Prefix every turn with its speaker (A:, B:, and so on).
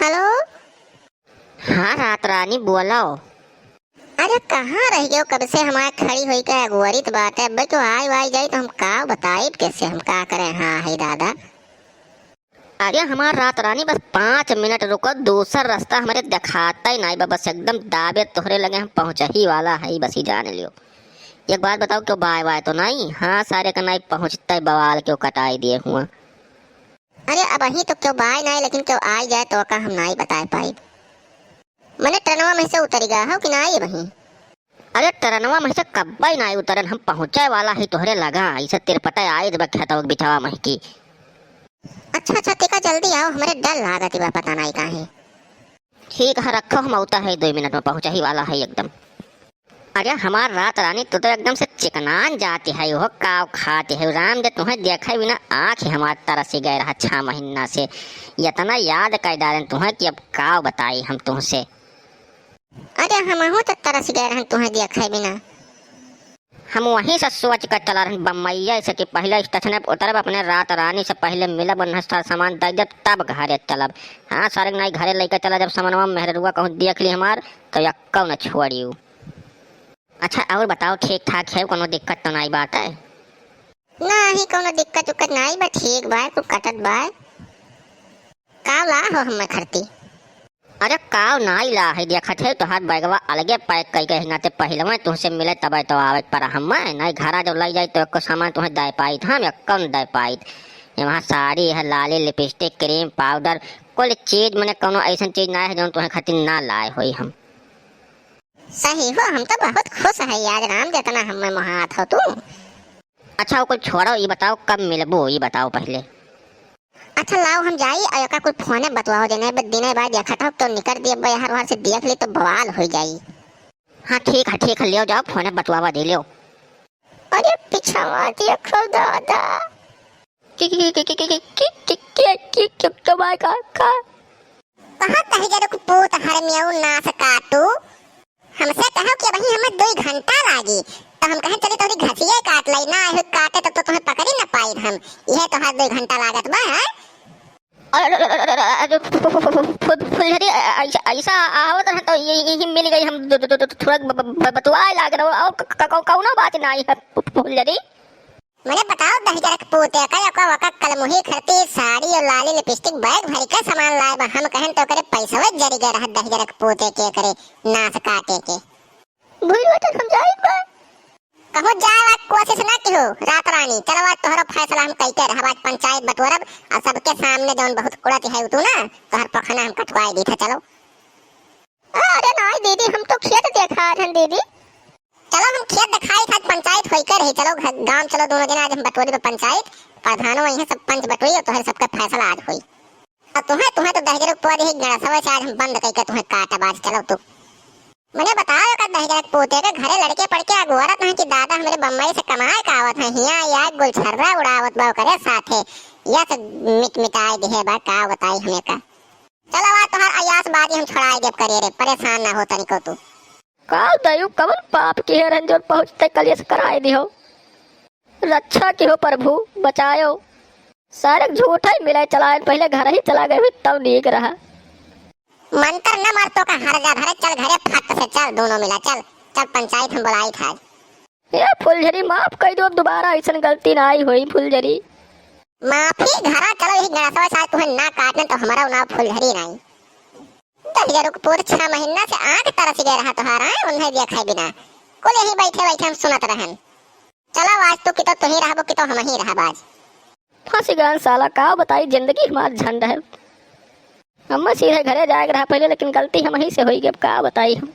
A: Hello.
B: हाँ रात रानी बोलो।
A: अरे कहाँ रह गए हो? कब से हमारे खड़ी हुई का अगुवरित बात है भाई। तो आई वाई जाई तो हम का बताए कैसे हम का करें। हाँ है दादा।
B: अरे हमार रात रानी बस 5 मिनट रुको, दूसरा रास्ता हमारे दिखाता ही नहीं बस एकदम दाबे तोहरे लगे हम पहुंच ही वाला है, बस ही जाने लियो। एक बात बताओ, क्यों बाय बाय तो नहीं? हाँ सारे का नहीं पहुंचता बवाल क्यों कटाई दिए हुआ।
A: अरे अब ही तो क्यों बाय नहीं, लेकिन क्यों आई जाए तो का हम नहीं बता पाई। मैंने ट्रेनवा में से उतर गया हो कि नहीं वहीं?
B: अरे तरनवा में से कब्बा ही नहीं उतरन, हम पहुंचे वाला ही तोहरे लगा ऐसे तिरपटा आई जब खेता बिछावा मह की।
A: अच्छा अच्छा टिका जल्दी आओ, हमारे डर लागत बा पता नहीं काहे।
B: ठीक है रखो, हम उतर है 2 मिनट में पहुंचा ही वाला है एकदम। अरे हमार रात रानी तो एकदम से चिकनान जाती है, वो काव खाती है। राम दे तुम्हें देखा बिना आँख हमार तरस गए रहा 6 महीना से। इतना याद कर डालें तुम्हें कि अब काव बताई हम तुमसे।
A: अरे हम हो तो तरस गए रहन तुम्हें देखा बिना।
B: हम वहीं से सोच कर चला रहे बम्बैया से कि पहले स्टेशन पर उतरब, अपने रात रानी से पहले मिलब, सारा सामान दे दे तब घरे चलब। हाँ सारे नहीं घरे लेकर चला, जब सामान मेहरुआ कहूँ देख ली हमार तो यक्का न छोड़ियो। अच्छा और बताओ, ठीक ठाक है? कोनो दिक्कत तो नहीं बात है?
A: नहीं कोनो दिक्कत उक्कत नहीं बा, ठीक बा। तू कटत बा का ला हो हम खरती।
B: अरे काव नाई ला है, देखत है तो हाथ बैगवा अलगे पैक कई गए नाते पहले मैं तुमसे मिले तब तो आवे पर हम नहीं घरा जब लाई जाए तो एक सामान तुम्हें दे पाई था, हम कौन दे पाई। वहाँ साड़ी है, लाली, लिपस्टिक, क्रीम, पाउडर, कोई चीज मैंने कोनो ऐसा चीज ना है जो तुम्हें खातिर ना लाए हुई हम।
A: सही हो, हम तो बहुत खुश है यार राम जितना हमें महात हो तू।
B: अच्छा वो कुछ छोड़ो, ये बताओ कब मिलबो, ये बताओ पहले।
A: अच्छा लाओ हम जाई और का कुछ फोन बतवाओ देने दिन बाद देखा था तो निकल दिए बाहर बाहर से देख ली तो बवाल हो जाई।
B: हाँ ठीक है लियो जाओ, फोन बतवावा दे लियो।
A: अरे पिछावा देखो दादा कहाँ कहे जा रहे पूत हर मियाऊ नास काटू। हमसे कहो कि वही हमें 2 घंटा लागी तो हम कहे चले थोड़ी घसिए काट लाई ना है काटे तब तो तुम्हें पकड़ ही ना पाई हम। यह तो हर 2 घंटा लागत बा है।
B: फुलझड़ी ऐसा आवत है तो यही मिल गई, हम थोड़ा बतवाए लाग रहा और कौनो बात नहीं है फुलझड़ी।
A: मैंने बताओ 10,000 के पोते का या वका कलमुही खरती साड़ी और लाली लिपस्टिक बैग भर के सामान लाए बा। हम कहन तो करे पैसा वे जरी गए रहा 10,000 के पोते के करे नास काटे के।
B: भूल तो हम जाई बा
A: कहो जाए कोशिश ना किहो रात रानी। चलो आज तोहरा फैसला हम कइते रह, आज पंचायत बटोरब और सबके सामने जौन बहुत उड़त है तू ना तोहर पखना हम कटवाई दी था। चलो।
B: अरे नहीं दीदी, हम तो खेत देखा रहे दीदी।
A: चलो हम खेत दिखाई था, पंचायत होई कर रही। चलो गांव चलो दोनों दिन आज हम बटोरी पे पंचायत प्रधानों वहीं सब पंच बटोरी और तोहर सबका फैसला आज होई। और तुम्हें तो 10,000 पोते ही गणसवा से आज हम बंद करके तुम्हें काटा बाज। चलो तू मैंने बताया का 10,000 पोते के घरे लड़के पड़ के अगुवरत नहीं कि दादा हमारे बम्बई से कमाए का आवत है हिया या गुलछर्रा उड़ावत बा करे साथे या से मिटाई दे बा का बताई हमें का। चलो आ तोहर अयास बाजी हम छुड़ाई देब करे रे, परेशान ना हो तनिको तू।
B: काल दयु कवन पाप की है रंजोर पहुँचते कलेश कराए दिहो। रक्षा की हो प्रभु, बचायो। सारे झूठा ही मिलाए चलाए, पहले घर ही चला गए तब नीक रहा।
A: मंत्र न मार तो का हर जा धरे चल घरे फट से चल दोनों मिला चल। चल पंचायत हम बुलाई था।
B: ये फुलझड़ी माफ कर दो, दोबारा ऐसा गलती ना आई हुई फुलझड़ी।
A: माफी घरा चलो यही गणसवा साथ तुम्हें ना काटने तो हमारा ना फुलझड़ी नहीं। 10,000 के पूरे 6 महीना से आंख तरस गए रहा तुम्हारा उन्हें देखा बिना कुल यही बैठे बैठे हम सुनत रहन। चलो आज तो कि तो ही रहबो कि तो हम ही रहब आज।
B: फांसी गान साला का बताई, जिंदगी हमार झंड है। हम सीधे घरे जाएगा रहा पहले, लेकिन गलती हम ही से हुई, अब का बताई हम।